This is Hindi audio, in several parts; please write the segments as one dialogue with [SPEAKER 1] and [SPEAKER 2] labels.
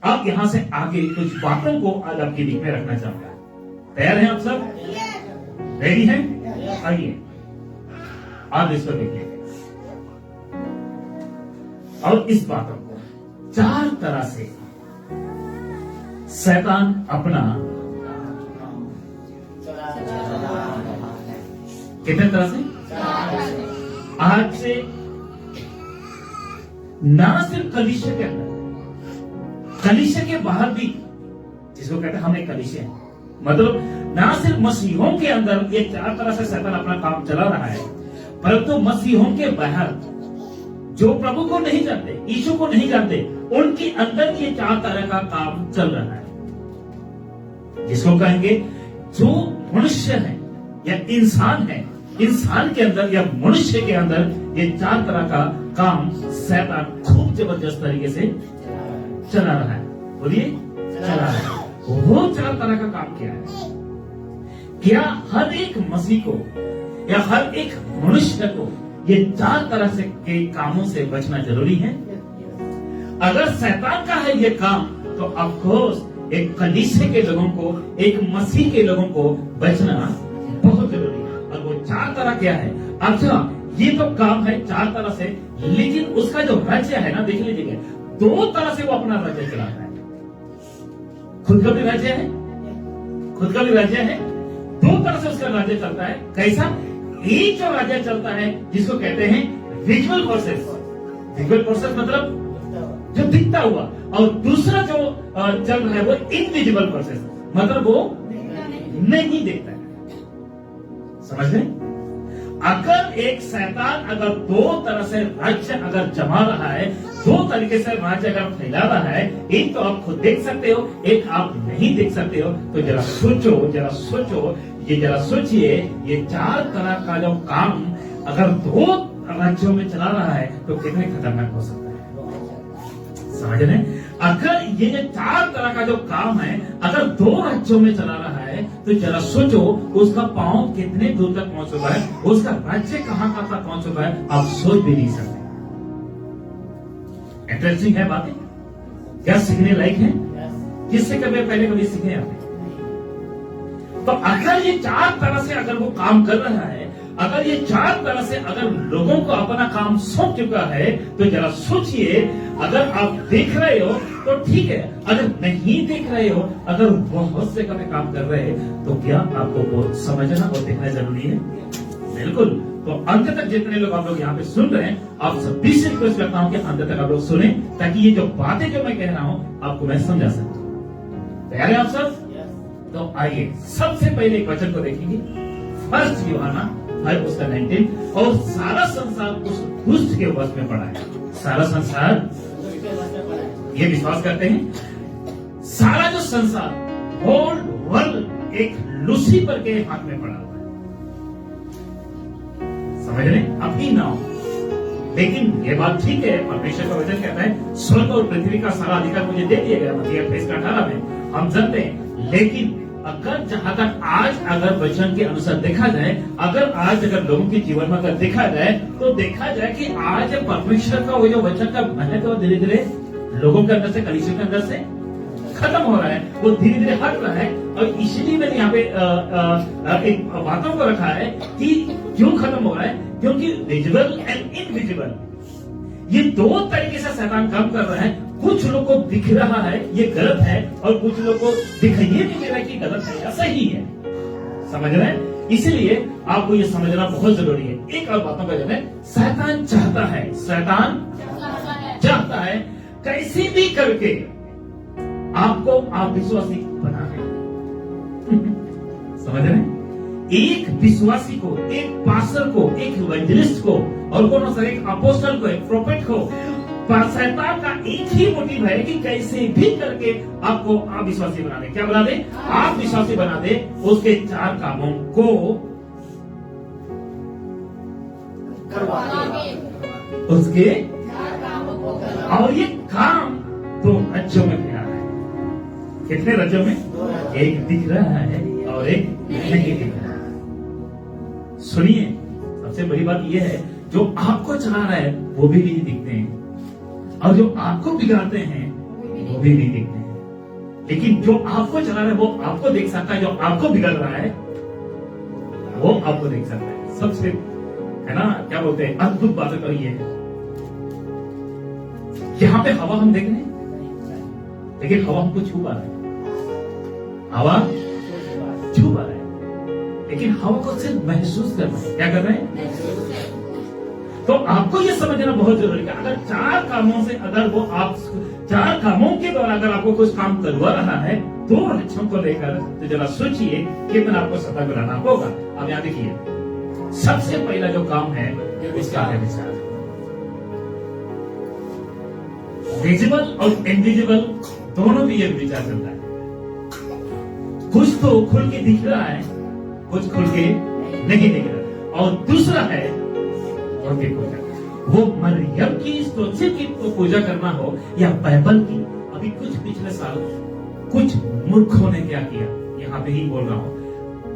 [SPEAKER 1] अब यहां से आगे कुछ बातों को आज आपकी बीच में रखना चाहूंगा। तैयार हैं आप सब? रेडी हैं? आइए आज इसको देखिए और इस बातों को 4 तरह से शैतान अपना कितने तरह से आज से ना सिर्फ कलीसिया के अंदर, कलीसिया के बाहर भी, जिसको कहते हैं हम एक कलीसिया है, मतलब ना सिर्फ मसीहों के अंदर ये 4 तरह से शैतान अपना काम चला रहा है, परंतु मसीहों के बाहर जो प्रभु को नहीं जानते, यीशु को नहीं जानते, उनके अंदर ये 4 तरह का काम चल रहा है, जिसको कहेंगे जो मनुष्य है या इंसान है, इंसान के अंदर या मनुष्य के अंदर ये 4 तरह का काम शैतान खूब जबरदस्त तरीके से चला रहा है। बोलिए चला रहा है। वो 4 तरह का काम क्या है? क्या हर एक मसीह को या हर एक मनुष्य को ये 4 तरह से के कामों से बचना जरूरी है? अगर शैतान का है ये काम, तो ऑफ कोर्स एक कलीसिया के लोगों को, एक मसीह के लोगों को बचना बहुत जरूरी है। और वो 4 तरह क्या है? अच्छा, ये तो काम है 4 तरह से, लेकिन उसका जो राज्य है ना, देख लीजिए 2 तरह से वो अपना राज्य चलाता है। खुद का भी राज्य है, खुद का भी राज्य है, 2 तरह से उसका राज्य चलता है। कैसा? एक जो राज्य चलता है जिसको कहते हैं विजुअल प्रोसेस। विजुअल प्रोसेस मतलब जो दिखता हुआ, और दूसरा जो चल रहा है वो इनविजिबल प्रोसेस, मतलब वो नहीं दिखता है। समझ गए? अगर एक शैतान अगर 2 तरह से राज्य अगर जमा रहा है, 2 तरीके से राज्य अगर फैला रहा है, एक तो आप खुद देख सकते हो, एक आप नहीं देख सकते हो, तो जरा सोचो, ये जरा सोचिए, ये 4 तरह का जो काम अगर 2 राज्यों में चला रहा है तो कितने खतरनाक हो सकता है। समझ रहे? अगर ये जो 4 तरह का जो काम है अगर 2 राज्यों में चला रहा है, तो जरा सोचो उसका पांव कितने दूर तक पहुंच चुका है, उसका राज्य कहां तक पहुंच चुका है, आप सोच भी नहीं सकते। इंटरेस्टिंग है बातें, क्या सीखने लायक है? किससे कभी सीखे आपने? तो अगर ये 4 तरह से अगर वो काम कर रहा है, अगर ये 4 तरह से अगर लोगों को अपना काम सौंप चुका है, तो जरा सोचिए, अगर आप देख रहे हो तो ठीक है, अगर नहीं देख रहे हो, अगर बहुत से कभी काम कर रहे हैं, तो क्या आपको वो समझना और देखना जरूरी है? बिल्कुल। तो अंत तक जितने लोग आप लोग यहाँ पे सुन रहे हैं, आप सभी से रिक्वेस्ट करता हूँ कि अंत तक आप लोग सुने, ताकि ये जो बातें जो मैं कह रहा हूँ आपको मैं समझा सकूं। तैयार है आप सब? तो आइए सबसे पहले एक वचन को देखेंगे, 1 यूहन्ना 5 उसका 19, और सारा संसार उस दुष्ट के वश में पड़ा है। सारा संसार, ये विश्वास करते हैं, सारा जो संसार, होल वर्ल्ड एक लूसीफर के हाथ में पड़ा हुआ है। समझ रहे? अभी ना हो, लेकिन ये बात ठीक है, परमेश्वर का वचन कहता है स्वर्ग और पृथ्वी का सारा अधिकार मुझे दे दिया गया, मत्ती 28:18 में हम जानते हैं। लेकिन अगर जहां तक आज अगर वचन के अनुसार देखा जाए, अगर आज अगर लोगों के जीवन में अगर देखा जाए, तो देखा जाए कि आज परमेश्वर का वो जो वचन का महत्व धीरे धीरे लोगों के अंदर से, कलीसिया के अंदर से खत्म हो रहा है, वो धीरे धीरे हट रहा है। और इसीलिए मैंने यहाँ पे एक बातों को रखा है कि क्यों खत्म हो रहा है, क्योंकि विजिबल एंड इनविजिबल ये 2 तरीके से शैतान काम कर रहा है। कुछ लोग को दिख रहा है ये गलत है, और कुछ लोग को दिखाई भी दे रहा है कि गलत है या सही है। समझ रहे हैं? इसलिए आपको ये समझना बहुत जरूरी है। एक और बातों का जो है, शैतान चाहता है कैसे भी करके आपको आप विश्वासी बना दे। समझ रहे हैं? एक विश्वासी को, एक पास्टर को, एक इवेंजलिस्ट को, और कौन सा, एक अपोस्टल को, एक प्रोफेट को, शैतान का एक ही मोटिव है कि कैसे भी करके आपको आप विश्वासी बना दे। क्या बना दे? आप विश्वासी बना दे। उसके 4 कामों को उसके, और ये काम 2 राज्यों में फैला है। कितने राज्यों में? एक दिख रहा है और एक नहीं दिख रहा है। सुनिए, सबसे बड़ी बात यह है, जो आपको चला रहा है वो भी नहीं दिखते हैं, और जो आपको बिगाड़ते हैं वो भी नहीं दिखते हैं, लेकिन जो आपको चला रहा है वो आपको देख सकता है, जो आपको बिगड़ रहा है वो आपको देख सकता है। सबसे है ना क्या बोलते हैं, अद्भुत बात तो ये है, यहां पे हवा हम देख रहे हैं, लेकिन हवा हमको छू पा रहा है, हवा छू पा रहा है, लेकिन हवा को सिर्फ महसूस कर रहे हैं। क्या कर रहे हैं? तो आपको यह समझना बहुत जरूरी है। अगर चार कामों से, अगर वो आप चार कामों के द्वारा अगर आपको कुछ काम करवा रहा है, दो लक्ष्यों को लेकर, तो जरा सोचिए कि मैंने आपको सतर्क रहना होगा। अब यहां देखिए, सबसे पहला जो काम है उसका है विचार। विजिबल और इनविजिबल दोनों भी ये विचार चलता है। कुछ तो खुल के दिख रहा है, कुछ खुल के नहीं दिख रहा। और दूसरा है उनकी पूजा, वो मरियम की स्तोत्र की पूजा करना हो या बाइबल की। अभी कुछ पिछले साल कुछ मूर्खों ने क्या किया, यहाँ पे ही बोल रहा हूं,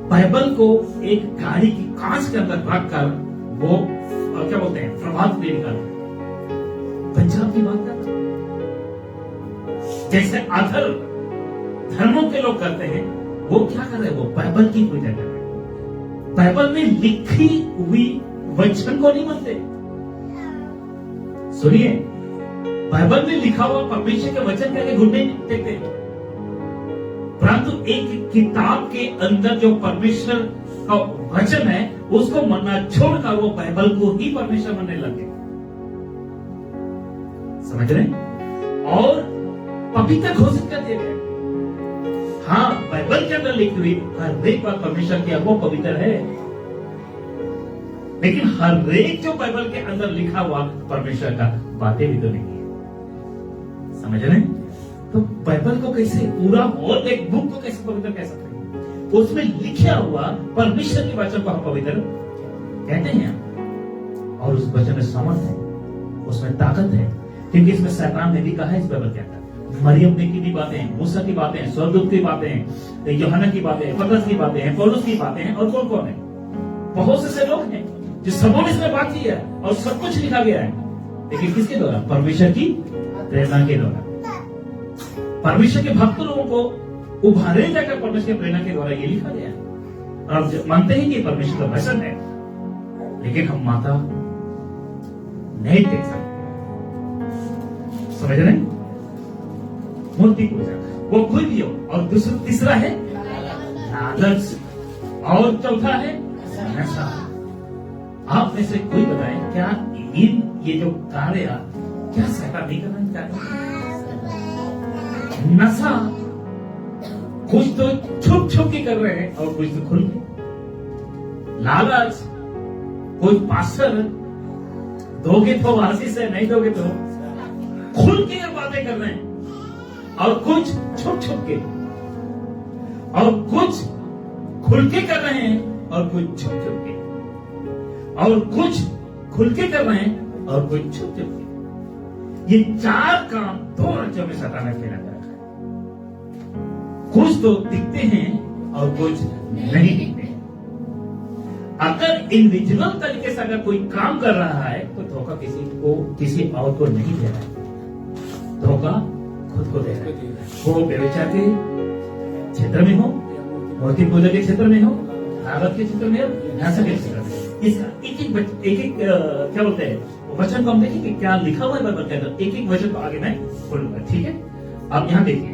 [SPEAKER 1] बाइबल को एक गाड़ी की कांच के अंदर रखकर वो क्या बोलते हैं, प्रभात फेरी निकाला। पंजाब की बात करना, जैसे अदर धर्मों के लोग करते हैं, वो क्या कर रहे हैं, वो बाइबल की पूजा कर रहे हैं। बाइबल में लिखी हुई वचन को नहीं मानते। सुनिए, बाइबल में लिखा हुआ परमेश्वर के वचन करके घुटने नहीं टेकते, परंतु एक किताब के अंदर जो परमेश्वर का वचन है उसको मानना छोड़कर वो बाइबल को ही परमेश्वर मानने लगे। समझ रहे? और पवित्र घोषित कर दिया गया। हाँ, बाइबल के अंदर लिखी हुई हर एक बात परमेश्वर की वो पवित्र है, लेकिन हर एक जो बाइबल के अंदर लिखा हुआ परमेश्वर का बातें भी तो नहीं है। समझ रहे? तो बाइबल को कैसे पूरा और एक बुक को कैसे पवित्र कह सकते हैं? उसमें लिखा हुआ परमेश्वर के वचन को हम पवित्र कहते हैं। और उस वचन में सामर्थ है, उसमें ताकत है, क्योंकि इसमें शैतान ने भी कहा है इस बाइबल के अंदर, मरियम ने की भी बातें हैं, मूसा की बातें हैं, स्वर्गदूत की बातें हैं, यूहन्ना की बातें हैं, पतरस की बातें हैं, पौलुस की बातें हैं, और कौन कौन है, बहुत से लोग हैं जो सबों ने इसमें बात की है और सब कुछ लिखा गया है, लेकिन किसके द्वारा? परमेश्वर की प्रेरणा के द्वारा। परमेश्वर के भक्त लोगों को उभारे जाकर परमेश्वर की प्रेरणा के द्वारा ये लिखा गया है। और आप मानते हैं कि परमेश्वर का वचन है, लेकिन हम माता नहीं देख सकते। समझ रहे? मूर्ति पूजा वो कोई भी हो, और दूसरा तीसरा है लालच, और चौथा है नशा। आप में से कोई बताएं, क्या इन ये जो कार्य क्या शैतान नहीं करना चाहता? नशा कुछ तो छुप छुप के कर रहे हैं और कुछ तो खुल के। लालच, कोई पास्टर दोगे तो आशीष है, नहीं दोगे तो खुल के बातें कर रहे हैं, और कुछ छुप छुप के, और कुछ खुल के कर रहे हैं और कुछ छुप छुप के, और कुछ खुल के कर रहे हैं और कुछ छुप छुप के। ये चार काम दो राज्यों में शैतान ने फैला कर रखा है। कुछ तो दिखते हैं और कुछ नहीं दिखते हैं। अगर इनविजिबल तरीके से अगर कोई काम कर रहा है तो धोखा किसी को, किसी और को नहीं दे रहा है, धोखा खुद को दे रहा है। वो व्यभिचार के क्षेत्र में हो, मूर्ति पूजा के क्षेत्र में हो, लालच के क्षेत्र में हो, नशा के क्षेत्र में। इसका एक एक क्या बोलते हैं वचन को हम देखेंगे क्या लिखा हुआ है बाइबल के अंदर। एक एक वचन को आगे मैं बोलूंगा, ठीक है? आप यहां देखिए,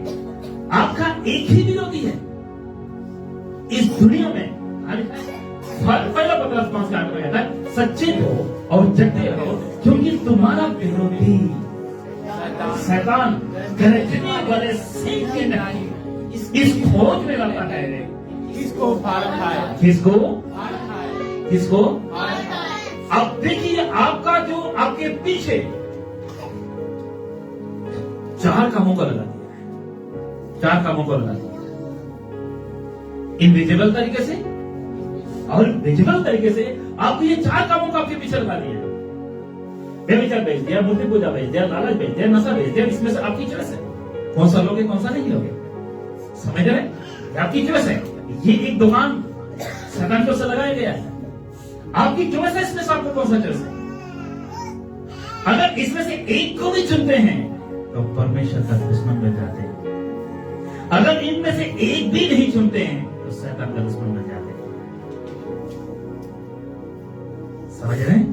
[SPEAKER 1] आपका एक ही विरोधी है इस दुनिया में। पहला पतरस 5:8 में कहता है, सच्चे हो और जगते रहो, क्योंकि तुम्हारा विरोधी शैतान गरजने वाले सिंह के नहीं इस खोज में रहता है किसको फाड़ता है, किसको। अब देखिए, आपका जो आपके पीछे चार कामों को लगा दिया, चार कामों को लगा दिया, इनविजिबल तरीके से और विजिबल तरीके से। आपको ये चार कामों को आपके पीछे लगा दिया, व्यभिचार भेज दिया, मूर्ति पूजा भेज दिया, लालच भेज दिया, नशा भेज दिया। इसमें से आपकी चॉइस है, कौन सा लोगे कौन सा नहीं लोगे। समझ रहे? आपकी चॉइस है। ये एक दुकान शैतान को से लगाया गया है, आपकी चॉइस है इसमें से आपको कौन सा चॉइस है। अगर इसमें से एक को भी चुनते हैं तो परमेश्वर का दुश्मन बन जाते हैं। अगर इनमें से एक भी नहीं चुनते हैं तो शैतान का दुश्मन बन जाते हैं। समझ रहे हैं?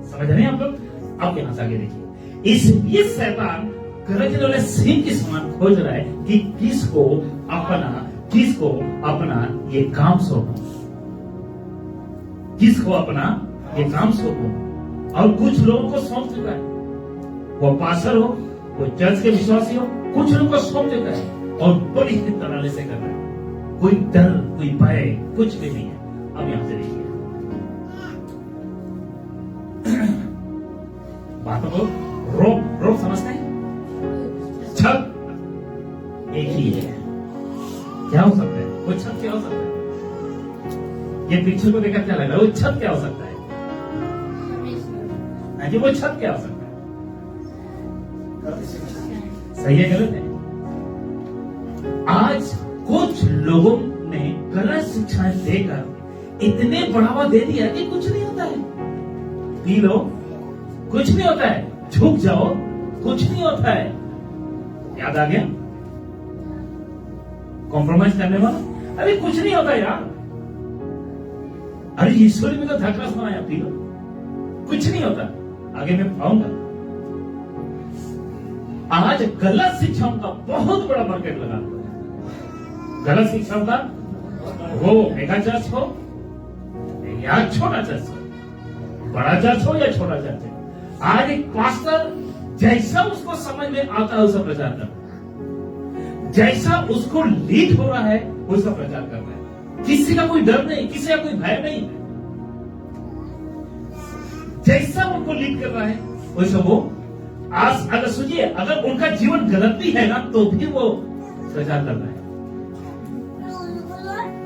[SPEAKER 1] समझ रहे हैं आप लोग? अब यहां से आगे देखिए, इसलिए शैतान गरजने वाले सिंह के समान खोज रहा है कि किसको अपना ये काम सौंपो, किसको अपना ये काम सौंपो। और कुछ लोगों को सौंप चुका है, वो पास्टर हो, वो चर्च के विश्वासी हो, कुछ लोगों को सौंप चुका है और बड़ी तरह से कर रहा है। कोई डर, कोई भय, कुछ भी नहीं है। अब यहां से देखिए बातों को रोक समझते हैं? छत एक ही है। क्या हो सकता है? वो छत क्या हो सकता है? ये पिक्चर को देखकर क्या लग रहा है? वो छत क्या हो सकता है? जी, वो छत क्या हो सकता है? सही है, गलत है? आज कुछ लोगों ने गलत शिक्षाएं देकर इतने बढ़ावा दे दिया कि कुछ नहीं होता है। पी लो, कुछ नहीं होता है। झुक जाओ, कुछ नहीं होता है। याद आ गया? कॉम्प्रोमाइज करने वाला, अरे कुछ नहीं होता यार। अरे ईश्वरी में तो धक्का सुनाया, पी लो, कुछ नहीं होता। आगे मैं आऊंगा। आज गलत शिक्षाओं का बहुत बड़ा मार्केट लगा हुआ है। गलत शिक्षाओं का, वो मेगा चर्च हो या छोटा चर्च हो, बड़ा चर्च हो या छोटा चर्च हो, आज एक पास्टर जैसा उसको समझ में आता है उसका प्रचार कर रहा है, जैसा उसको लीड हो रहा है उसका प्रचार कर रहा है। किसी का कोई डर नहीं, किसी का कोई भय नहीं, जैसा उनको लीड कर रहा है वैसा वो। आज अगर सुनिए, अगर उनका जीवन गलत भी है ना तो भी वो प्रचार कर रहा है।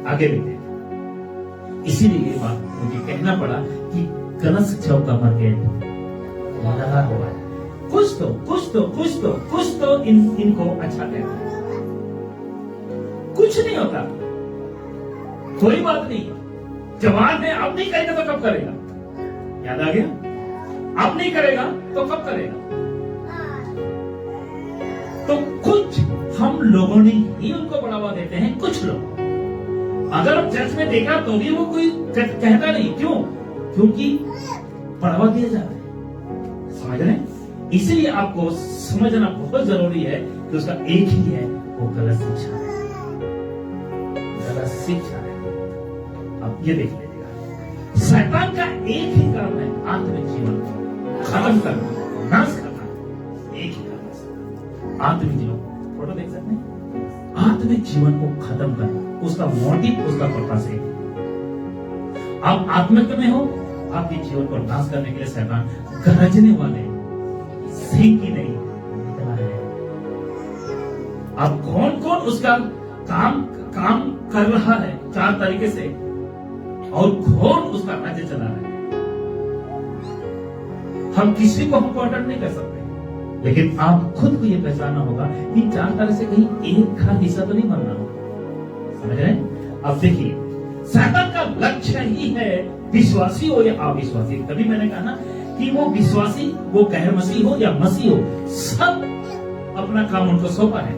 [SPEAKER 1] आगे देखते हैं। इसीलिए ये बात मुझे कहना पड़ा कि गलत शिक्षाओं का मार्केट लगा हुआ है। कुछ तो इनको अच्छा कहता है। कुछ नहीं होता, कोई बात नहीं। जवान है, अब नहीं करेगा तो कब करेगा? याद आ गया? अब नहीं करेगा तो कब करेगा? तो कुछ हम लोगों ने ही उनको बढ़ावा देते हैं। कुछ लोग, अगर आप चर्च में देखा तो भी वो कोई कहता नहीं। क्यों? क्योंकि बढ़ावा दिया जा रहा है। समझ रहे हैं? इसीलिए आपको समझना बहुत जरूरी है कि उसका एक ही है, वो गलत शिक्षा है। गलत शिक्षा है। अब ये देख लीजिएगा, शैतान का एक ही काम है, आत्मिक जीवन खत्म करना, नाश करना। एक ही काम है आत्मिक जीवन। फोटो देख सकते हैं? आत्मिक जीवन को खत्म करना, उसका मोटिव, उसका पर्पस है। आप आत्मिक में हो, आपके जीवन को नाश करने के लिए शैतान गरजने वाले सिंह की नहीं निकला है। अब कौन कौन उसका काम कर रहा है 4 तरीके से, और कौन उसका राज्य चला रहा है। हम किसी को अटेंड नहीं कर सकते, लेकिन आप खुद को यह पहचानना होगा कि 4 तरह से कहीं एक का हिस्सा तो नहीं बनना होगा। समझ रहे हैं? अब देखिए, शैतान का लक्ष्य ही है, विश्वासी हो या अविश्वासी। तभी मैंने कहा ना कि वो विश्वासी, वो गैर मसीह हो या मसीह हो, सब अपना काम उनको सौंपा है।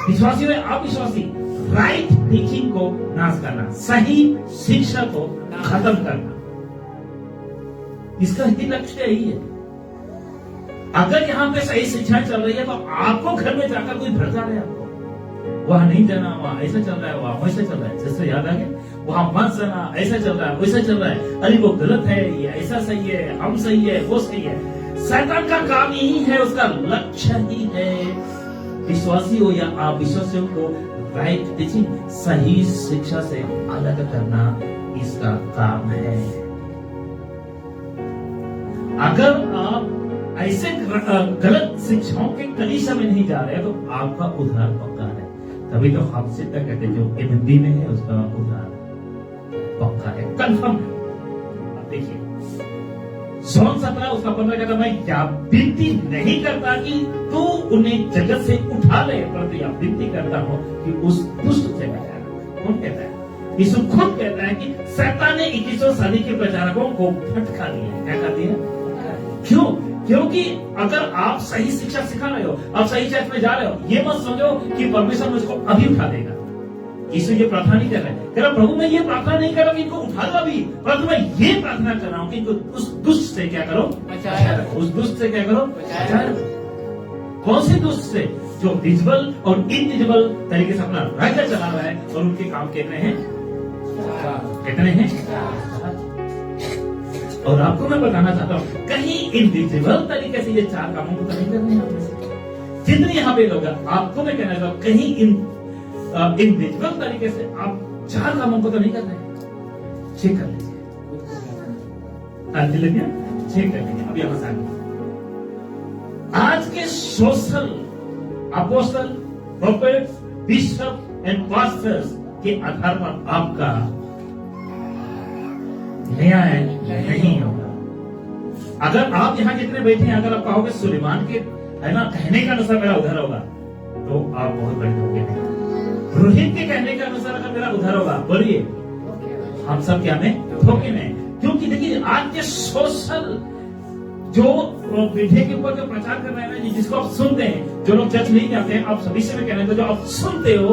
[SPEAKER 1] विश्वासी हो या अविश्वासी, राइट टीचिंग को नाश करना, सही शिक्षा को खत्म करना, इसका ही लक्ष्य यही है। अगर यहाँ पे सही शिक्षाएं चल रही है तो आपको घर में जाकर कोई भड़का रहे आपको, वहां नहीं जाना, वहां ऐसा चल रहा है, वहां वैसा चल रहा है। जैसे याद आ गया, वहां मत जाना, ऐसा चल रहा है, वैसा चल रहा है, अरे वो गलत है, ये ऐसा सही है, हम सही है, वो सही है। शैतान का काम यही है, उसका लक्ष्य ही है विश्वासी हो या अविश्वासियों को राइट टीचिंग, सही शिक्षा से अलग करना इसका काम है। अगर आप ऐसे गलत शिक्षाओं के कलीसिया में नहीं जा रहे तो आपका उद्धार पक्का है। तभी तो हम सिद्ध कहते जो हिंदी में है उसका उद्धार पक्का है, कंफर्म है। अब देखिए, John 17 उसका 15 कहता, मैं क्या विनती नहीं करता कि तू उन्हें जगत से उठा ले, परंतु यह विनती करता हूं कि उस दुष्ट से बचाना। कौन कहता है? यीशु खुद कहता है कि शैतान ने 21वीं सदी के प्रचारकों को भटका दिया। क्या कहती है? क्यों? क्योंकि अगर आप सही शिक्षा सिखा रहे हो, आप सही चर्च में जा रहे हो, ये मत समझो कि परमेश्वर मुझको अभी उठा देगा। यीशु ये प्रार्थना नहीं कर रहे, कह रहा प्रभु मैं ये प्रार्थना नहीं कर रहा कि इनको उठा दो अभी, परंतु मैं ये प्रार्थना कर रहा हूं कि इनको उस दुष्ट से क्या करो, उस दुष्ट से क्या करो, कौन से दुष्ट से? जो विजिबल और इनविजिबल तरीके से अपना राज्य चला रहा है और उनके काम कितने हैं, कितने हैं। और आपको मैं बताना चाहता हूं, कहीं इनविजिबल तरीके से ये 4 कामों को नहीं करने हैं। जितने यहाँ पे लोग हैं, आपको मैं कहना चाहता हूं, कहीं इनविजिबल तरीके से आप 4 कामों को तो नहीं कर रहे। चेक कर लीजिए, चेक कर लीजिए। अब यहां से आज के social apostle, prophet, bishop and pastors के आधार पर आपका न्याय नहीं होगा। अगर आप यहां जितने बैठे हैं, अगर आप कहोगे सुलेमान के है ना कहने का अनुसार मेरा उधार होगा, तो आप बहुत बड़े धोखे में। रोहित के कहने के अनुसार अगर मेरा उधार होगा, बोलिए हम सब क्या में धोखे में। क्योंकि देखिए आज के सोशल जो विधि के ऊपर जो प्रचार कर रहे हैं, जिसको आप सुनते हैं, जो लोग चर्च नहीं जाते हैं, आप सभी से मैं कहना, जो आप सुनते हो,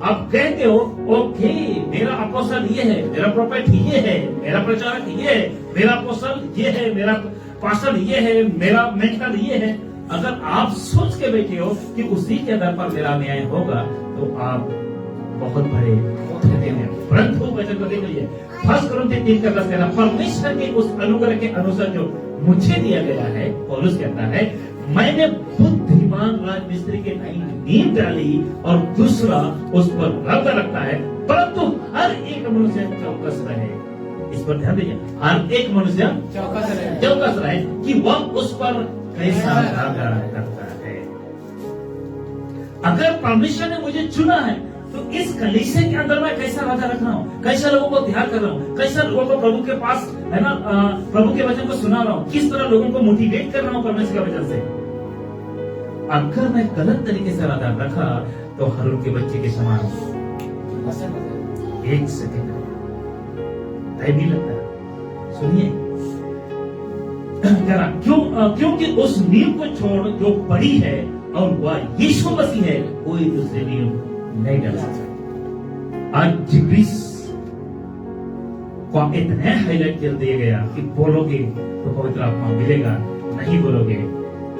[SPEAKER 1] आप कहते हो ओके मेरा अपोस्टल ये है, मेरा प्रोफेट ये है, मेरा प्रचारक ये है, मेरा अपोस्टल ये है, मेरा पास्टर ये है, मेरा मेंटर ये है। अगर आप सोच के बैठे हो कि उसी के आधार पर मेरा न्याय होगा, तो आप बहुत बड़े धोखे में। परंतु वचन को देख लीजिए, 1 कुरिन्थियों 3:10 कहना, परमेश्वर के उस अनुग्रह के अनुसार जो मुझे दिया गया है, पौलुस कहता है, मैंने बुद्धिमान राजमिस्त्री के नई नींव डाली और दूसरा उस पर रद्द रखता है, परंतु हर एक मनुष्य चौकस रहे। इस पर ध्यान दीजिए, हर एक मनुष्य चौकस रहे कि वह उस पर कैसा राजा करता है। अगर परमेश्वर ने मुझे चुना है, तो इस कलीसिया के अंदर मैं कैसा राजा रख रहा हूँ, कैसा लोगों को ध्यान कर रहा हूँ, कैसा लोगों को प्रभु के पास है ना प्रभु के वचन को सुना रहा हूँ, किस तरह लोगों को मोटिवेट कर रहा हूँ परमेश्वर के वचन से। अगर मैं गलत तरीके से राजा रखा, तो हारून के बच्चे के समान 1 सेकंड टाइम नहीं लगता। सुनिए जरा, क्योंकि उस नींव को छोड़ जो बड़ी है और वह यीशु मसीह है, कोई दूसरी नींव नहीं डाल सकता। आज जिब्रीस को इतने हाईलाइट कर दिया गया कि बोलोगे तो पवित्र आत्मा मिलेगा, नहीं बोलोगे।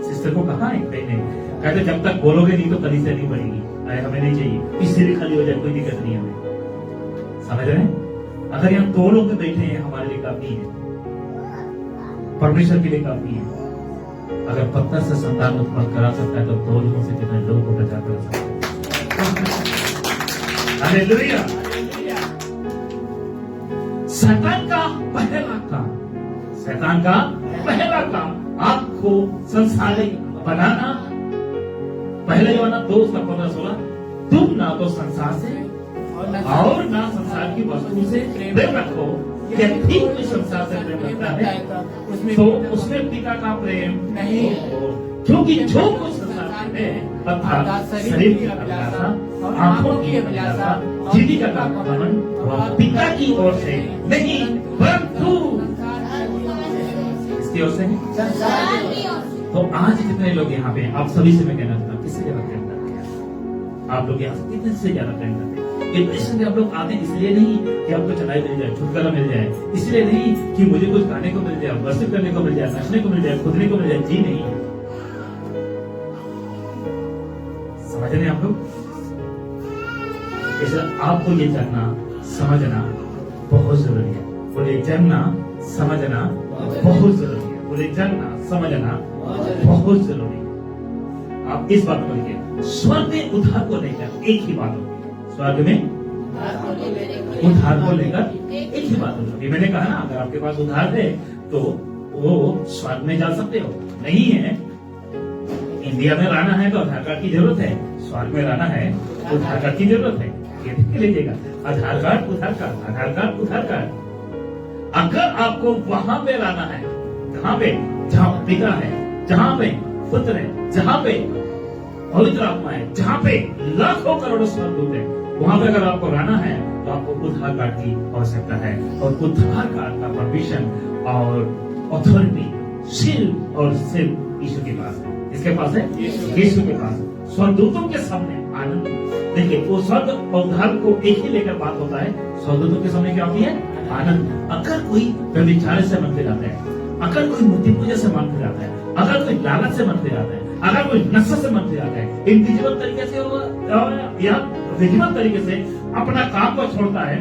[SPEAKER 1] सिस्टर को कहा है कहने, कहते जब तक बोलोगे नहीं तो कलीसिया नहीं बढ़ेगी। अरे हमें नहीं चाहिए, इससे भी खाली हो जाए, कोई दिक्कत नहीं हमें। समझ रहे हैं? अगर यहाँ 2 लोग बैठे हैं, हमारे लिए काफी है, परमेश्वर के लिए काफी है। अगर पत्थर से संतान उत्पन्न करा सकता है, तो 2 लोगों से कितने लोगों को बचा कर सकता है। हालेलुया। शैतान का पहला काम आपको संसारिक बनाना। पहले यूहन्ना 2:15-16, तुम ना तो संसार से और ना संसार की वस्तु से प्रेम रखो। यदि कोई संसार से प्रेम रखता है, तो उसमें पिता का प्रेम नहीं, क्योंकि जो कुछ संसार में अर्थात शरीर की अभिलाषा, आंखों की अभिलाषा, जीविका का घमंड, वह पिता की ओर से नहीं, परंतु इसकी ओर से है। तो आज जितने लोग यहाँ पे, आप सभी से मैं कहना चाहता हूँ, किससे ज्यादा प्रेम करते हैं आप लोग? यहाँ से कितने से ज्यादा प्रेम करते हैं? आप लोग आते इसलिए नहीं कि आपको चढ़ाई मिल जाए, छुटकारा मिल जाए, इसलिए नहीं कि मुझे कुछ गाने को मिल जाए, वर्शिप करने को मिल जाए, नाचने को मिल जाए, खुदने को मिल जाए। जी नहीं, समझ रहे आप लोग? इसलिए आपको ये जानना समझना बहुत जरूरी है। बोले जानना समझना बहुत जरूरी है। बोले जानना समझना बहुत जरूरी है। आप इस बात को लिखिए, स्वर्ग में उद्धार को लेकर एक ही बात होगी। स्वर्ग में उद्धार को लेकर एक ही बात होगी। मैंने कहा ना, अगर आपके पास उद्धार है तो वो स्वर्ग में जा सकते हो। नहीं है, इंडिया में रहना है तो आधार कार्ड की जरूरत है, स्वर्ग में रहना है तो आधार कार्ड की जरूरत है। ये लीजिएगा, आधार कार्ड उधार कार्ड, आधार कार्ड उधार कार्ड। अगर आपको वहां पे रहना है, जहां पे जहां पिता है, जहां पे पुत्र है, जहां पे पवित्र आत्मा है, जहां पे लाखों करोड़ों स्वर्गदूत है, वहां पे अगर आपको रहना है तो आपको उद्धार कार्ड की आवश्यकता है। और उद्धार कार्ड का परमिशन और अथॉरिटी सिर्फ और सिर्फ यीशु के पास है। किसके पास है? यीशु के पास। स्वर्गदूतों के सामने आनंद। देखिए, वो स्वर्ग और उद्धार को एक ही लेकर बात होता है। स्वर्गदूतों के सामने क्या होती है? आनंद। अगर कोई व्यभिचार से मन फिराता है, अगर कोई मूर्ति पूजा से मन फिराता है, अगर कोई लालच से मन फिराता है, अगर कोई नशा से मन फिराता है, इंडिविजुअल तरीके से या विधिवत तरीके से अपना काम को छोड़ता है,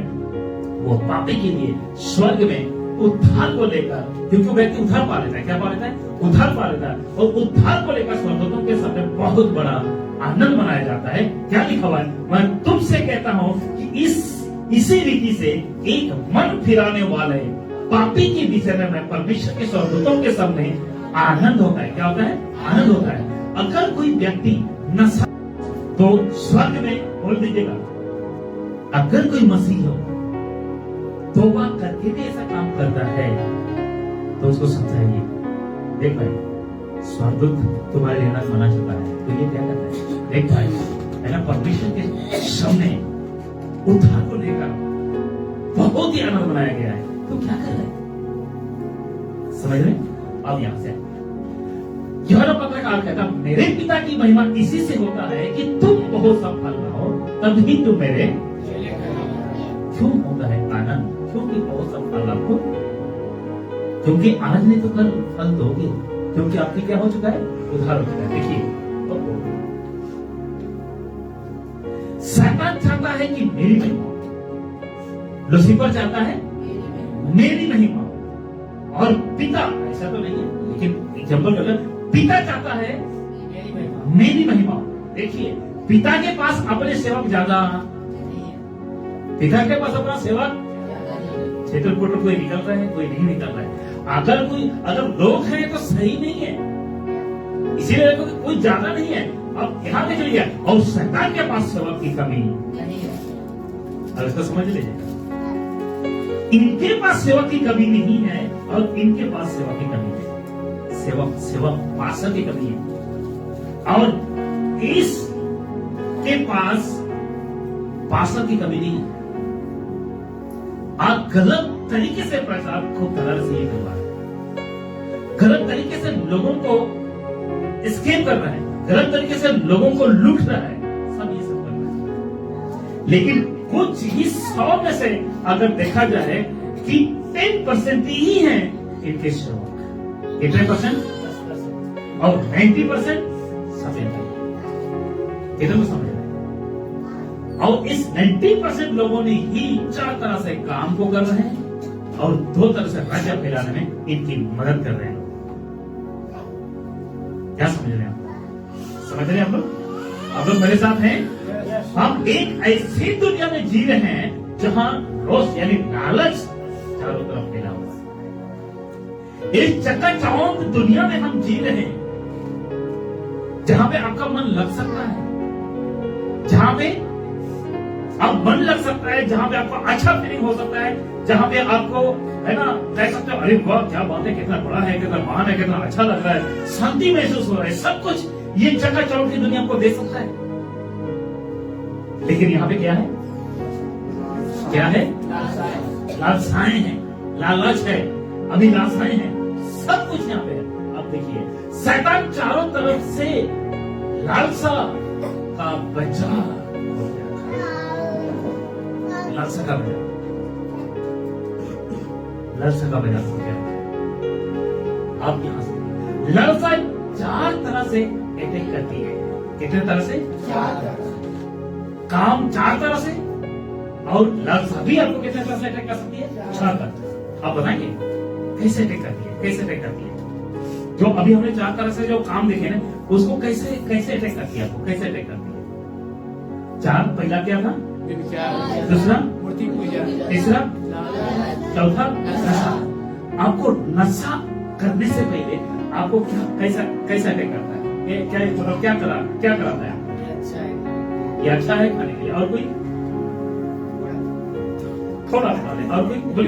[SPEAKER 1] वो पापी के लिए स्वर्ग में उद्धार को लेकर, क्योंकि व्यक्ति उद्धार पा लेता है, क्या पा लेता है? उद्धार पा लेता है, और उद्धार को लेकर स्वर्गदूतों के सामने बहुत बड़ा आनंद मनाया जाता है। क्या लिखा हुआ है? मैं तुमसे कहता हूं कि इसी रीति से एक मन फिराने वाले पापी के विषय में मैं परमेश्वर के स्वर्गदूतों के सामने आनंद होता है। क्या होता है? आनंद होता है। अगर कोई व्यक्ति नशा, तो स्वर्ग में बोल दीजिएगा, अगर कोई मसीह हो तौबा करके भी ऐसा काम करता है तो उसको समझाइए, देख भाई, स्वर्गदूत तुम्हारे लिए आनंद मना चुका है, तो ये क्या करता है? देख भाई, है ना, परमेश्वर के सामने उद्धार को लेकर बहुत ही आनंद मनाया गया है, तो क्या कर रहे? समझ रहे? अब यहां से यूहन्ना पत्रकार कहता, मेरे पिता की महिमा इसी से होता है कि तुम बहुत सब फल लाओ, तभी तुम मेरे। क्यों होता है आनंद? क्योंकि बहुत सब फल आपको, क्योंकि आज नहीं तो कल फल दोगे, क्योंकि आपकी क्या हो चुका है? उद्धार हो चुका है। देखिए, शैतान चाहता है कि मेरी महिमा, लूसीफर चाहता है मेरी महिमा, और पिता, ऐसा तो नहीं है लेकिन एग्जाम्पल कर, पिता चाहता है मेरी महिमा। देखिए, पिता के पास अपने सेवक ज्यादा, पिता के पास अपना सेवक क्षेत्रपुट कोई निकल रहा है, कोई नहीं निकल रहा है। अगर लोग हैं तो सही नहीं है, इसीलिए कोई ज्यादा नहीं है। अब यहां पे चलिए, और शैतान के पास सेवक की कमी नहीं है। अब इसको समझ लीजिए, इनके पास सेवक की कमी नहीं है और इनके पास सेवक की कमी है। सेवक पास्टर की कमी है, और इस के पास पास्टर की कमी नहीं है। आप गलत तरीके से प्रचार को कलर से ये करवा रहे हैं, गलत तरीके से लोगों को स्कैम कर रहा है, गलत तरीके से लोगों को लूट रहा है, सब ये सब कर रहा है। लेकिन कुछ ही 100 में से अगर देखा जाए कि 10% ही है इनके सेवक, कितने परसेंट? 10%, और 90% सफेद है। कितने को समझ रहे हैं? और इस 90% लोगों ने ही 4 तरह से काम को कर रहे हैं और 2 तरह से राज्य फैलाने में इनकी मदद कर रहे हैं। क्या समझ रहे हैं आप? समझ रहे हैं आप लोग? आप लोग मेरे साथ हैं? हम एक ऐसी दुनिया में जी रहे हैं जहां रोष यानी लालच चारों तरफ फैला हुआ है। इस चकाचौंध दुनिया में हम जी रहे हैं जहां पे आपका मन लग सकता है, जहां पे आप मन लग सकता है, जहां पे आपको अच्छा फीलिंग हो सकता है, जहां पे आपको, है ना, कह सकते हो अरे वाह क्या बात है, कितना बड़ा है, कितना महान है, कितना अच्छा लग रहा है, शांति महसूस हो रहा है, सब कुछ ये चकाचौंध की दुनिया को दे सकता है। लेकिन यहाँ पे क्या है? क्या है? लालसाएं हैं, लालच है, अभिलाषाएं हैं, सब कुछ यहाँ पे है। अब देखिए, शैतान चारों तरफ से लालसा का बचाव, लालसा का बजाय, लालसा का बजाय हो गया। अब यहां से लालसा 4 तरह से अटैक करती है। कितने तरह से? 4 तरह से। काम 4 तरह से, और लालसा भी आपको कितने तरह से अटैक कर सकती है? 4 तरह से। आप बताएंगे कैसे अटैक करती है? कैसे अटैक करती है? जो अभी हमने 4 तरह से जो काम देखे ना, उसको कैसे कैसे अटैक करती है? आपको कैसे अटैक करती है? 4, पहला क्या था? दूसरा मूर्ति पूजा, तीसरा, चौथा नशा। आपको नशा करने से पहले आपको क्या कैसा अटैक करता है? क्या मतलब क्या कराता है? ये अच्छा है खाने के लिए, और कोई थोड़ा खा ले, और कोई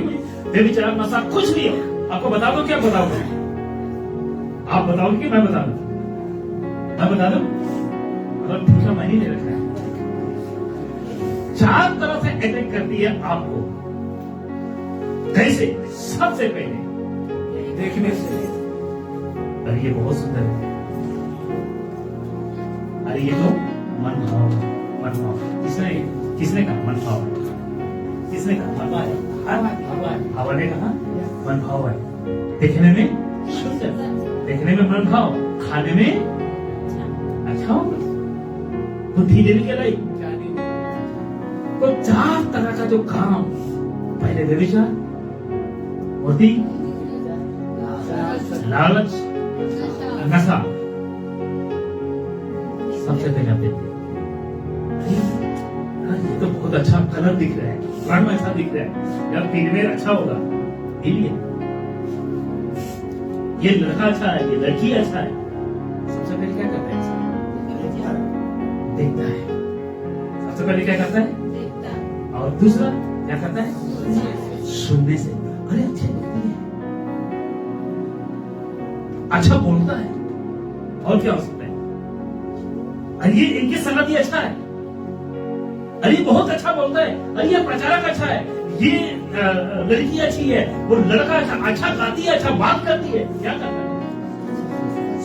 [SPEAKER 1] बेविचार नशा कुछ भी हो, आपको बता दो, क्या बताओगे? आप बताओगे कि मैं बता दूं? मैं बता दूं? मतलब ठीक है, मैं नहीं ले रखा है। 4 तरह से अटैक करती है आपको। कैसे? सबसे पहले देखने से, अरे ये बहुत सुंदर है। अरे ये तो मन भाव किसने किसने कहा मन भाव? किसने कहा? हवा ने कहा मन भाव है। देखने में सुंदर, देखने में मन भाव, खाने में अच्छा होगा, बुद्धि देने के लायक। तो 4 तरह का जो काम, पहले व्यभिचार, बुद्धि, लालच, नशा, सबसे पहले आप देखते ये तो बहुत अच्छा कलर दिख रहा है, रंग ऐसा दिख रहा है, यार पीने में अच्छा होगा, पी लिए। ये लड़का अच्छा है, ये लड़की अच्छा है, सबसे पहले क्या करता है? देखता है। सबसे पहले क्या करता है? और दूसरा क्या करता है? सुनने से, अरे अच्छे लगती है, अच्छा बोलता है, और क्या हो सकता है? अरे ये इनकी संगति अच्छा है, अरे बहुत अच्छा बोलता है, अरे ये प्रचारक अच्छा है, ये लड़की अच्छी है, वो लड़का अच्छा गाती है, अच्छा बात करती है। क्या करता है?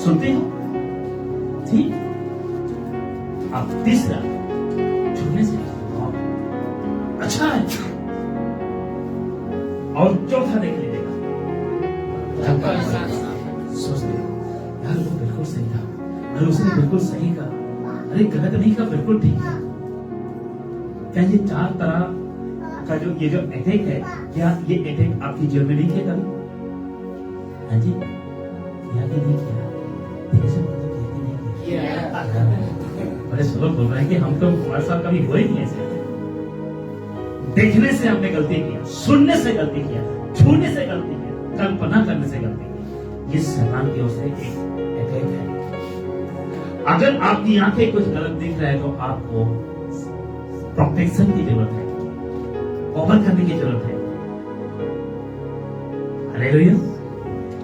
[SPEAKER 1] सुनते हो? ठीक। अब तीसरा, छूने से अच्छा है, और चौथा देख लीजिएगा, सोचते यार वो बिल्कुल सही था, अरे उसने बिल्कुल सही कहा, अरे गलत नहीं कहा, बिल्कुल ठीक है। क्या ये 4 तरह का जो ये जो अटैक है, क्या ये अटैक आपकी जीवन में नहीं किया कभी? हाँ जी, किया कि नहीं किया? बड़े सब लोग बोल रहे हैं कि हम तो हमारे साथ कभी हुए नहीं ऐसे। देखने से हमने गलती किया, सुनने से गलती किया, छूने से गलती किया, कल्पना करने से गलती की। ये शैतान की ओर से एक अटैक है। अगर आपकी आंखें कुछ गलत दिख रहा है तो आपको प्रोटेक्शन की जरूरत है, कवर करने की जरूरत है। हालेलुया।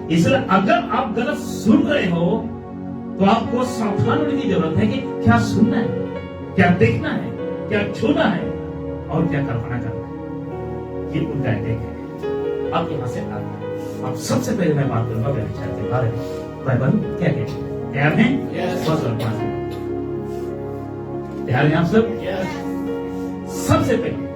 [SPEAKER 1] इसलिए अगर आप गलत सुन रहे हो तो आपको सावधान होने की जरूरत है कि क्या सुनना है, क्या देखना है, क्या छूना है और क्या कल्पना करना है। ये उनका अटैक है। अब यहां से आप सबसे पहले मैं बात करूंगा व्यभिचार के बारे में। बाइबल क्या कहते हैं? तैयार हैं? तैयार हैं आप सब? सबसे पहले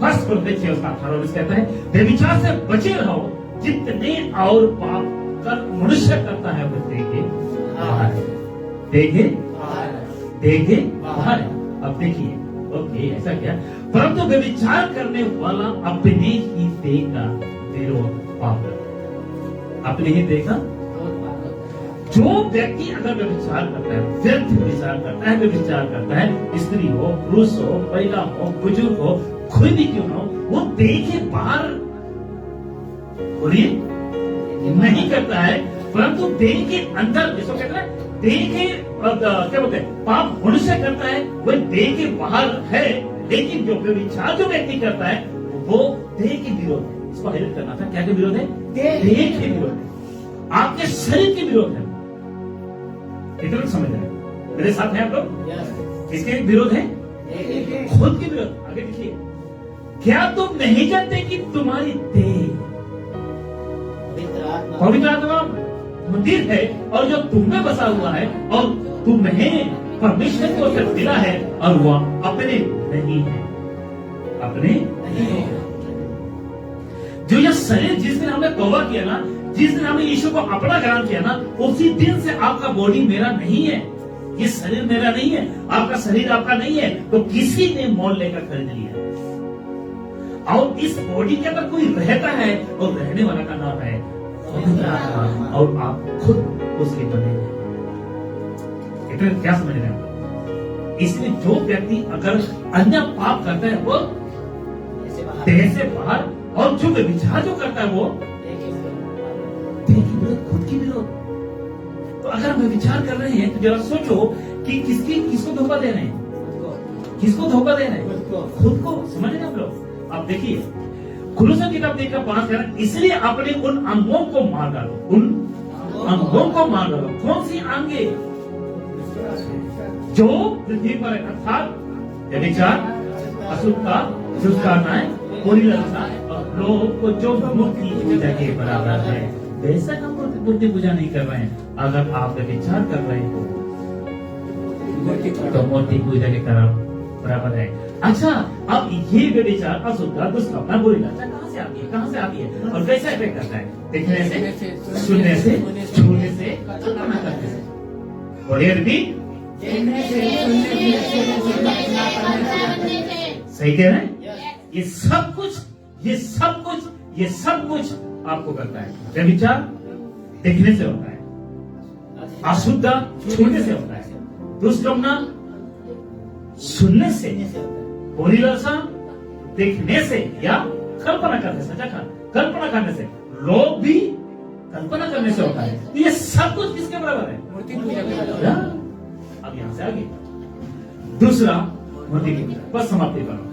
[SPEAKER 1] फर्स्ट देखिए, उसका 18 कहता है व्यभिचार से बचे रहो, जितने और पाप कर मनुष्य करता है वो देखे बाहर है। अब देखिए, ओके ऐसा क्या? परंतु व्यभिचार करने वाला अपने ही देह का विरोध पाप करता है, अपने ही देह का। जो व्यक्ति अगर व्यभिचार करता है, व्यर्थ व्यभिचार करता है, व्यभिचार करता है, स्त्री हो, पुरुष हो, महिला हो, बुजुर्ग हो, कोई भी क्यों हो, वो देह के बाहर नहीं करता है, परंतु देह के अंदर, जिसको कहता है देह के क्या बोलते हैं, पाप मनुष्य करता है, वह देह के बाहर है। लेकिन जो व्यभिचार जो व्यक्ति करता है वो देह के विरोध है। इसको हाईलाइट करना था, क्या के विरोध है? देह के विरोध है, आपके शरीर के विरोध है। इतना समझ रहे हैं? मेरे साथ हैं आप लोग? किसके विरोध है? खुद के विरोध। आगे देखिए, क्या तुम नहीं जानते कि तुम्हारी देह पवित्र आत्मा मंदिर है और जो तुम में बसा हुआ है और तुम्हें परमेश्वर को जब मिला है और वह अपने नहीं है, अपने नहीं। जो यह शरीर जिस दिन हमने तौबा किया ना, जिस दिन हमने यीशु को अपना ग्रहण किया ना, उसी दिन से आपका बॉडी मेरा नहीं है, ये शरीर मेरा नहीं है, आपका शरीर आपका नहीं है, तो किसी ने मोल लेकर खरीद लिया। और इस बॉडी के अंदर कोई रहता है और रहने वाला का नाम है और आप खुद उसके बने हैं। इतना क्या समझ रहे हैं? इसलिए जो व्यक्ति अगर अन्य पाप करता है वो देह से बाहर, और जो व्यभिचार जो करता है वो देह की विरोध, खुद की विरोध। तो अगर हम व्यभिचार कर रहे हैं तो जरा सोचो कि किसको धोखा दे रहे हैं? किसको धोखा दे रहे हैं? खुद को। समझ रहे हैं आप लोग? अब देखिए, कुलूसियों की किताब देखकर 5 कह रहा है, इसलिए अपने उन अंगों को मार डालो, उन अंगों को मार डालो। कौन सी अंगे? जो पृथ्वी पर है, अर्थात व्यभिचार, अशुद्धता, दुष्कामनाएं, बुरी ललसा और लोभ को जो मुक्ति के बराबर है, वैसा हम मूर्ति पूजा नहीं कर रहे हैं, अगर आप विचार कर रहे हो तो मूर्ति पूजा के बराबर है। अच्छा, अब ये विचार अशुद्ध दुष्कामना बुरी लालसा कहाँ से आती है, कहाँ से आती है और कैसे इफेक्ट करता है? देखने से, सुनने से, छूने से, कल्पना करने से। बोलिए रिपीट। सही कह रहे हैं? ये सब कुछ आपको करता है। व्यभिचार देखने से होता है, अशुद्ध छूने से होता है, दुष्कामना सुनने से, बुरी लालसा देखने से या कल्पना करने से, कल्पना करने से, लोभ भी कल्पना करने से होता है। तो ये सब कुछ किसके बराबर है? मूर्ति पूजा के बराबर। अब यहां से आगे दूसरा मूर्ति पूजा, बस समाप्ति करो।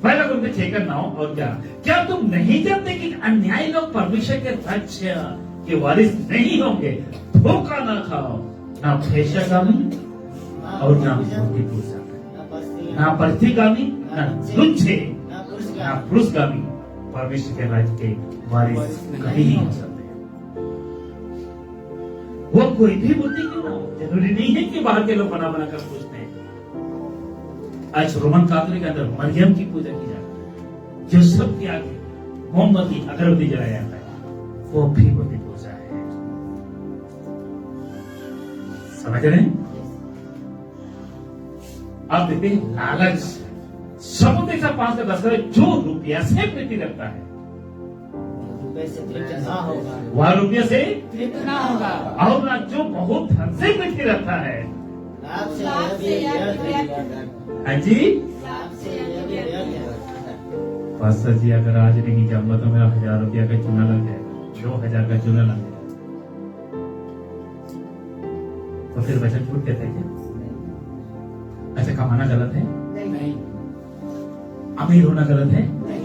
[SPEAKER 1] पहला गुरु 6:9 और क्या तुम नहीं जानते कि अन्यायी लोग परमेश्वर के राज्य के वारिस नहीं होंगे? धोखा ना खाओ, ना वेश्यागामी और ना मूर्ति पूजा, ना प्रतिगामी, ना लुच्चे, ना पुरुषगामी परमेश्वर के राज्य के वारिस कभी नहीं हो सकते। वो कोई भी मूर्ति क्यों ना हो, जरूरी नहीं है कि बाहर के लोग बना कर पूछते हैं। आज रोमन कैथोलिक के अंदर मरियम की पूजा की जाती है, जो सबके आगे मोमबत्ती अगरबत्ती जलाया जाता है, वो भी मूर्ति पूजा है। समझ रहे हैं? आप देखते हैं लालच, समुद्र का 5-10 जो रुपया से प्रीति रखता है वह रुपये से
[SPEAKER 2] कितना होगा,
[SPEAKER 1] और ना जो बहुत धन से प्रीति रखता है। हाँ जी पास्टर जी, अगर आज नहीं जाऊंगा तो मेरा 1000 रुपया का चूना लग जाएगा, 2000 का चूना लग जाएगा, तो फिर वचन छूट देते क्या? अच्छा, कमाना गलत है?
[SPEAKER 2] नहीं।
[SPEAKER 1] अमीर होना गलत है?
[SPEAKER 2] नहीं।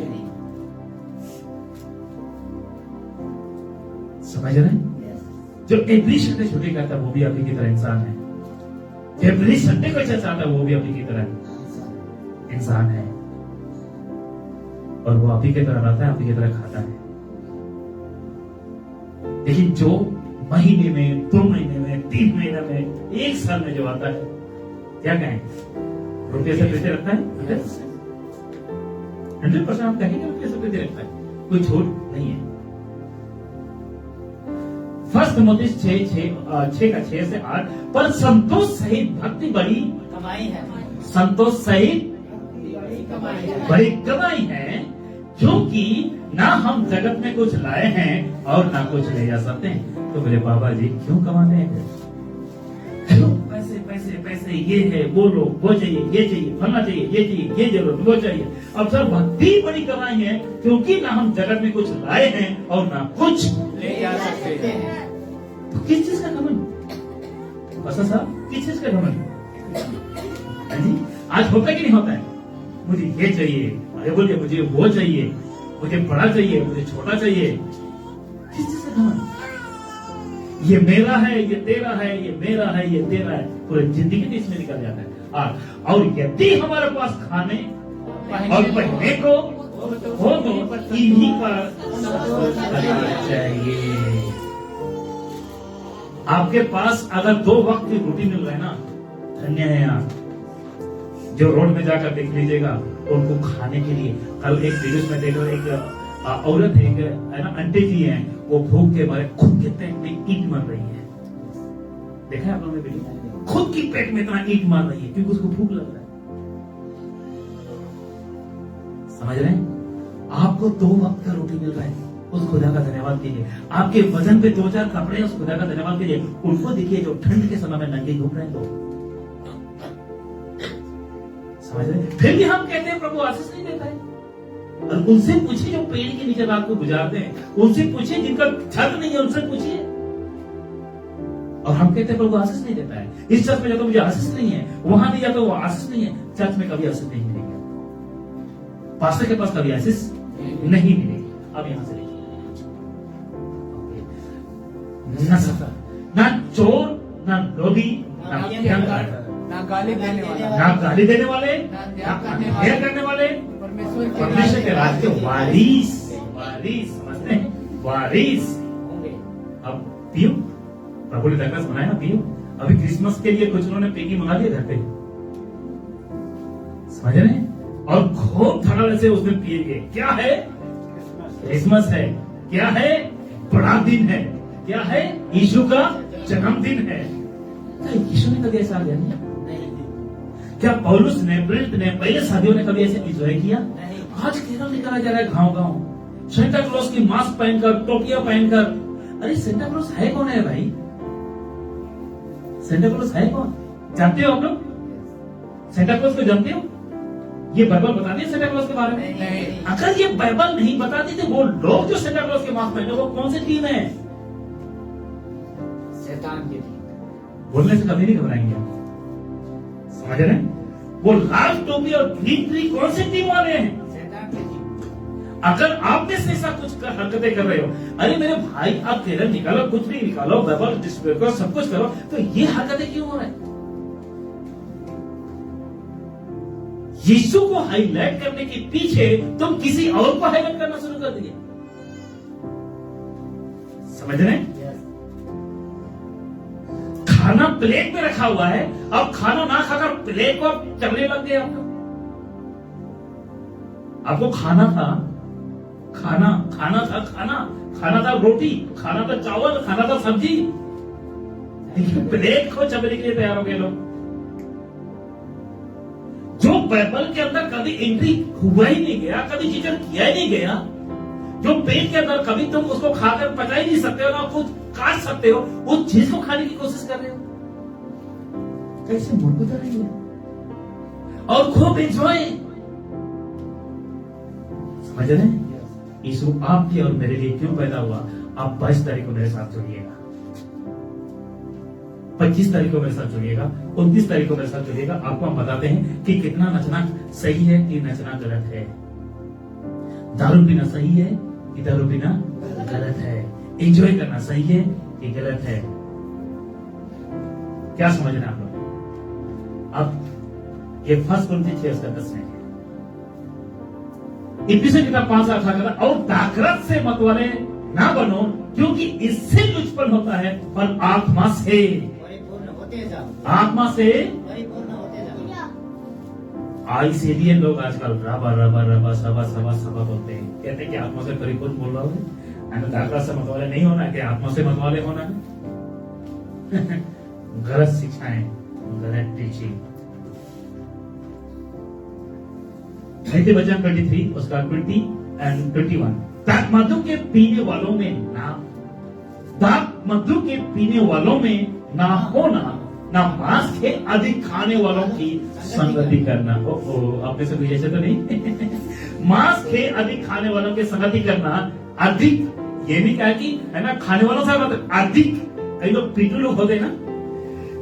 [SPEAKER 1] समझ रहे हैं? जो एवरी संडे छुट्टी करता है वो भी आपकी की तरह इंसान है। एवरी संडे को अच्छा चाहता है वो भी आपकी की तरह इंसान है, और वो आप ही की तरह रहता है, आप ही की तरह खाता है। लेकिन जो महीने में, 2 महीने में, 3 महीने में, 1 साल में जो आता है, क्या कहें, रुपये से प्रीति रखता है? 100% आप कहेंगे रुपये से प्रीति रखता है, कोई झूठ नहीं है। फर्स्ट तिमोथी 6:6-8 पर संतोष सहित भक्ति बड़ी
[SPEAKER 2] कमाई है,
[SPEAKER 1] संतोष सहित बड़ी कमाई है, क्योंकि ना हम जगत में कुछ लाए हैं और ना कुछ ले जा सकते हैं। तो मेरे बाबा जी क्यों कमाते हैं? पैसे पैसे पैसे, ये है, वो लोग, वो चाहिए, ये चाहिए, फलना चाहिए, ये चाहिए, ये जरूरत, वो चाहिए। अब सर भक्ति बड़ी कमाई है, क्योंकि ना हम जगत में कुछ लाए हैं और ना कुछ
[SPEAKER 2] ले जा सकते हैं।
[SPEAKER 1] तो किस चीज का घमंड? बसा साहब, किस चीज का घमंड? जी आज होता कि नहीं होता है? मुझे ये चाहिए, अरे बोलिए मुझे वो चाहिए, मुझे बड़ा चाहिए, मुझे छोटा चाहिए। किस चीज का घमंड? ये मेरा है, ये तेरा है, ये मेरा है, ये तेरा है, पूरी जिंदगी तो इसमें निकल जाता है। और यदि हमारे पास खाने और पहनने को हो तो इन्हीं पर चाहिए। आपके पास अगर 2 वक्त की रोटी मिल रहा है ना, धन्य है आप। जो रोड में जाकर देख लीजिएगा उनको खाने के लिए, कल एक वीडियो में देखो, एक औरत है ना, आंटी जी हैं, वो भूख के मारे खुद के पेट में ईंट मार रही है। देखा है आप लोगों ने वीडियो? खुद की पेट में इतना ईंट मार रही है क्योंकि उसको भूख लग रहा है। समझ रहे हैं? आपको 2 वक्त का रोटी मिल रहा है, उस खुदा का धन्यवाद कीजिए। आपके वजन पे 2-4 कपड़े, उस खुदा का धन्यवाद कीजिए। उनको देखिए जो ठंड के समय में नंगे घूम रहे हैं लोग। समझ रहे? फिर भी हम कहते हैं प्रभु आशीष नहीं देता है। और उनसे पूछिए जो पेड़ के नीचे रात को गुजारते हैं, उनसे पूछिए जिनका छत नहीं है, उनसे पूछिए। और हम कहते हैं प्रभु आशीष नहीं देता है। इस चर्च में जाता मुझे आशीष नहीं है, वहां नहीं जाता वो आशीष नहीं है। चर्च में कभी आशीष नहीं मिलेगी, पास्टर के पास कभी आशीष नहीं मिलेगी। अब यहां से ना चोर, ना लोभी, ना
[SPEAKER 2] गाली देने वाले,
[SPEAKER 1] ना गाली देने वाले, ना करने वाले, परमेश्वर के राज्य के वारिस समझते हैं, वारिस। अब पियो, प्रभु ने दरगाह बनाया, पियो। अभी क्रिसमस के लिए कुछ उन्होंने पेगी मंगा लिया घर पे, समझ रहे हैं? और खूब धड़ल्ले से उस दिन पिएंगे। क्या है? क्रिसमस है। क्या है? बड़ा दिन है। क्या है? यीशु का जन्मदिन है। क्या यीशु ने कभी ऐसा किया? क्या पौलुस ने, प्रेरित ने, पहले साथियों ने कभी ऐसे एंजॉय किया? आज केरल निकाला जा रहा है गांव गांव, सेंटा क्लॉज की मास्क पहनकर, टोपियां पहनकर। अरे सेंटा क्लॉज है कौन है भाई? सेंटा क्लॉज है कौन? जानते हो आप लोग? सेंटा क्लॉज को जानते हो? ये बाइबल बताती है सेंटा क्लॉज के बारे में?
[SPEAKER 2] नहीं।
[SPEAKER 1] अगर ये बाइबल नहीं बताती तो वो लोग जो सेंटा क्लॉज के मास्क पहने वो कौन सी टीम है?
[SPEAKER 2] शैतान की थी।
[SPEAKER 1] बोलने से कभी नहीं घबराएंगे आप, समझ रहे हैं? वो लाल टोपी और ग्रीन ट्री कौन सी टीम वाले हैं?
[SPEAKER 2] शैतान की थी।
[SPEAKER 1] अगर आप में से ऐसा कुछ हरकतें कर रहे हो, अरे मेरे भाई आप केरल निकालो, कुछ भी निकालो, बाइबल डिस्प्ले करो, सब कुछ करो, तो ये हरकतें क्यों हो रहा है? यीशु को हाईलाइट करने के पीछे तुम किसी और को हाईलाइट करना शुरू कर दिए। समझ रहे हैं? खाना प्लेट में रखा हुआ है, अब खाना ना खाकर प्लेट को आप चलने लग गए। आपको खाना था, खाना था रोटी, खाना था चावल, खाना था सब्जी, लेकिन प्लेट को चबने के लिए तैयार हो गए लोग। जो बाइबल के अंदर कभी एंट्री हुआ ही नहीं गया, कभी जिक्र किया ही नहीं गया, जो पेट के अंदर कभी तुम उसको खाकर पचा ही नहीं सकते हो, ना खुद काट सकते हो, उस चीज को खाने की कोशिश कर रहे हो। कैसे मूर्खता रही है? और खूब एंजॉय, समझ रहे हैं? यीशु आपके और मेरे लिए क्यों पैदा हुआ? आप 22 तारीख को मेरे साथ जुड़िएगा, 25 तारीख को मेरे साथ जुड़िएगा, 29 तारीख को मेरे साथ जुड़िएगा। आपको हम बताते हैं कि कितना नचना सही है कि नचना गलत है, दारू पीना सही है कि दारू पीना गलत है, एंजॉय करना सही है कि गलत है। क्या समझ रहे हैं आप लोग? अब ये फर्स्ट कुरिन्थियों 6 उसका 10 है। इफिसियों किताब 5:8 कहता, और दाखरस से मत वाले ना बनो, क्योंकि इससे उत्पन्न होता है, पर आत्मा से,
[SPEAKER 2] परिपूर्ण होते जाओ।
[SPEAKER 1] आत्मा से।
[SPEAKER 2] परिपूर्ण होते जाओ।
[SPEAKER 1] इसीलिए लोग आजकल रबा रबा रबा सबा सबा सबा बोलते हैं, कहते हैं कि आत्मा से परिपूर्ण बोल रहा हूँ, दाखरस से मत वाले नहीं होना है, कि आत्मा से मत वाले होना है। गलत शिक्षाएं, गलत टीचिंग। वचन 23 उसका 20 and 21। दाख मधु के पीने वालों में ना, दाख मधु के पीने वालों में ना होना, ना मांस के अधिक खाने वालों की संगति करना। आपने से कोई ऐसे तो नहीं? मांस के अधिक खाने वालों की संगति करना। अधिक ये भी कहा कि है ना, खाने वालों से मतलब अधिक। कई लोग पीटू लोग होते हैं ना,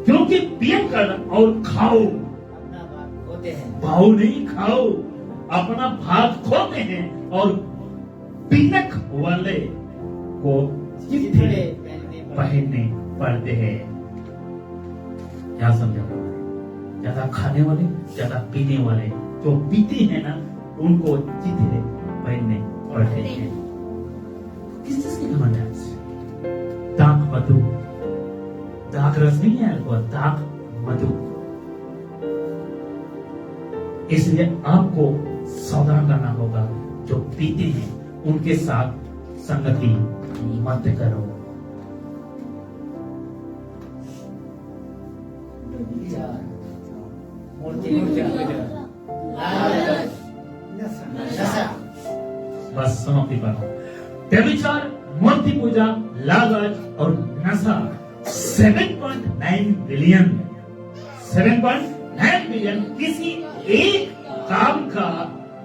[SPEAKER 1] क्योंकि पिय कर और खाओ,
[SPEAKER 2] अपना भाग होते हैं।
[SPEAKER 1] भाव नहीं खाओ, अपना भाग खोते हैं, और पिनक वाले को चिथड़े पहनने पड़ते हैं। क्या समझा? ज्यादा खाने वाले, ज्यादा पीने वाले, जो पीते हैं ना, उनको चिथड़े पहनने पड़ते हैं। किस चीज की घमंड है? दाख मधु, दाख रस नहीं है, दाख मधु। इसलिए आपको सावधान करना होगा, जो पीते हैं उनके साथ संगति मत करो। बस समाप्ति पर। व्यभिचार, मूर्ति पूजा, लालच और नशा 7.9 बिलियन किसी एक काम का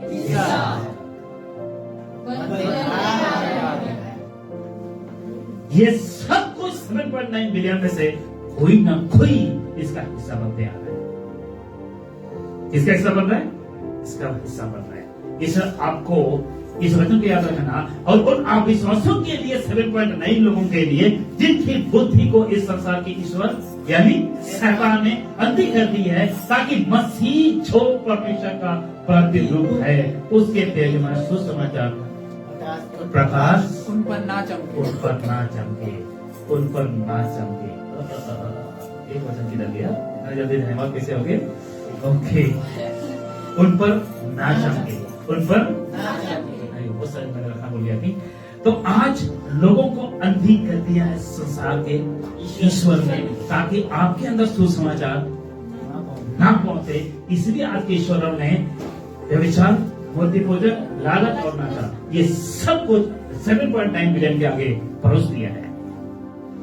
[SPEAKER 1] हिस्सा है। ये सब कुछ 7.9 बिलियन में से कोई ना कोई इसका हिस्सा बनते आ रहा है। किसका हिस्सा बन रहा है? इसका हिस्सा बन रहा है। इस आपको इस वचन को याद रखना, और उन अविश्वासों के लिए 7.9 लोगों के लिए जिनकी बुद्धि को इस संसार की ईश्वर यानी शैतान ने अंधी कर दी है, ताकि मसीह जो परमेश्वर का प्रतिरूप है उसके तेज में सुसमाचार प्रकाश
[SPEAKER 2] उन पर ना चमके।
[SPEAKER 1] उन पर ना चमके। उन पर ना चमके। एक वचन किधर गया? इतना जल्दी रहमत कैसे हो गए? ओके, उन पर ना चमके, उन पर
[SPEAKER 2] ना चमके।
[SPEAKER 1] नहीं, वो सर मैंने रखा बोल गया थी। तो आज लोगों को अंधी कर दिया है संसार के ईश्वर ने, ताकि आपके अंदर सुसमाचार ना पहुंचे। इसलिए आज के ईश्वरों ने व्यभिचार, मूर्ति पूजन, लालच और नशा, ये सब कुछ 7.9 बिलियन के आगे परोस दिया है।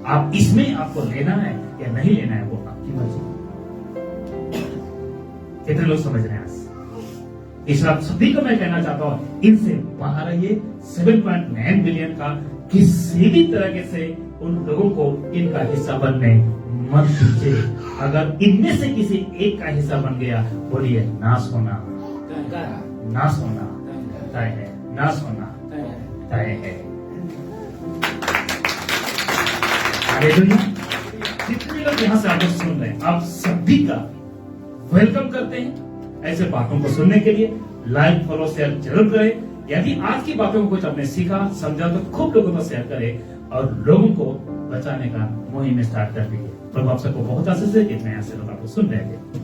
[SPEAKER 1] आप इसमें आपको लेना है या नहीं लेना है, वो आपकी मर्जी। कितने लोग समझ रहे हैं आज? इसलिए आप सभी को मैं कहना चाहता हूं, इनसे बाहर आइए। 7.9 बिलियन का किसी भी तरीके से उन लोगों को इनका हिस्सा बनने मत दीजिए। अगर इनमें से किसी एक का हिस्सा बन गया, बोलिए नाश होना, नाश होना तय है, नाश होना तय है। हालेलुया। जितने लोग यहां से आगे सुन रहे हैं, आप सभी का वेलकम करते हैं ऐसे बातों को सुनने के लिए। लाइक, फॉलो, शेयर जरूर करें। यदि आज की बातों को कुछ आपने सीखा, समझा, तो खूब लोगों को शेयर करें और लोगों को बचाने का मुहिम स्टार्ट कर दीजिए। प्रभु आप सबको बहुत आशीष है। कितने ऐसे लोग आपको सुन रहे थे।